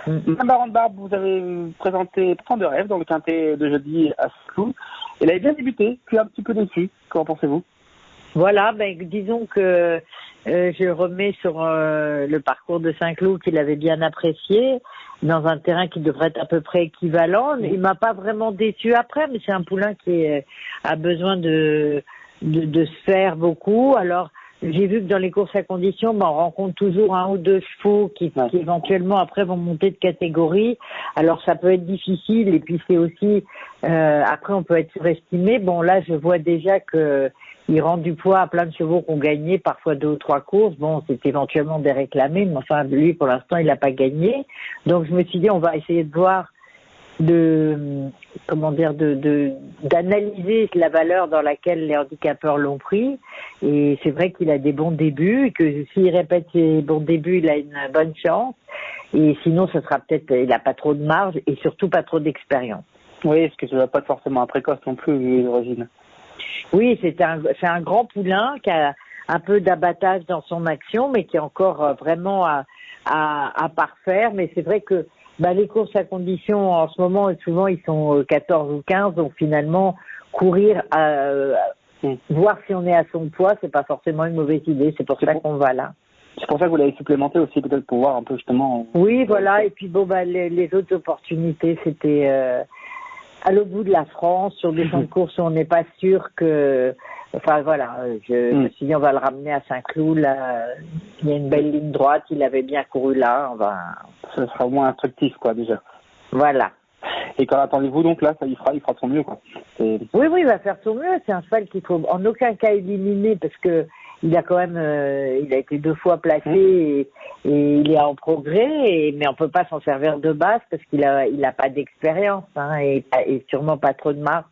Madame Baron de Barbe, vous avez présenté Temps de rêve dans le quintet de jeudi à Saint-Cloud. Elle avait bien débuté, puis un petit peu déçue. Qu'en pensez-vous? Voilà, disons que je remets sur le parcours de Saint-Cloud qu'il avait bien apprécié, dans un terrain qui devrait être à peu près équivalent. Il m'a pas vraiment déçu après, mais c'est un poulain qui a besoin de se faire beaucoup. Alors, j'ai vu que dans les courses à condition, on rencontre toujours un ou deux chevaux qui éventuellement après vont monter de catégorie. Alors ça peut être difficile et puis c'est aussi après on peut être surestimé. Bon là je vois déjà que il rend du poids à plein de chevaux qui ont gagné parfois 2 ou 3 courses. Bon c'est éventuellement des réclamés, mais enfin lui pour l'instant il n'a pas gagné. Donc je me suis dit on va essayer de voir d'analyser la valeur dans laquelle les handicapeurs l'ont pris. Et c'est vrai qu'il a des bons débuts et que s'il répète ses bons débuts, il a une bonne chance. Et sinon, ce sera peut-être, il a pas trop de marge et surtout pas trop d'expérience. Oui, parce que ça ne va pas être forcément un précoce non plus, vu l'origine. Oui, c'est un grand poulain qui a un peu d'abattage dans son action, mais qui est encore vraiment à parfaire. Mais c'est vrai que les courses à condition en ce moment, souvent ils sont 14 ou 15, donc finalement courir voir si on est à son poids, c'est pas forcément une mauvaise idée. C'est pour ça qu'on va là. C'est pour ça que vous l'avez supplémenté aussi, peut-être pour voir un peu justement. Oui, voilà. Et puis les autres opportunités, c'était à l'autre bout de la France, sur des champs de course où on n'est pas sûr que. Enfin voilà, je me suis dit on va le ramener à Saint-Cloud. Là, il y a une belle ligne droite, il avait bien couru là. Ça sera au moins instructif quoi déjà. Voilà. Et quand attendez-vous donc là, il fera son mieux quoi. Oui, il va faire son mieux. C'est un cheval qu'il faut en aucun cas éliminer parce que il a quand même, il a été 2 fois placé et il est en progrès. Mais on peut pas s'en servir de base parce qu'il a pas d'expérience et sûrement pas trop de marge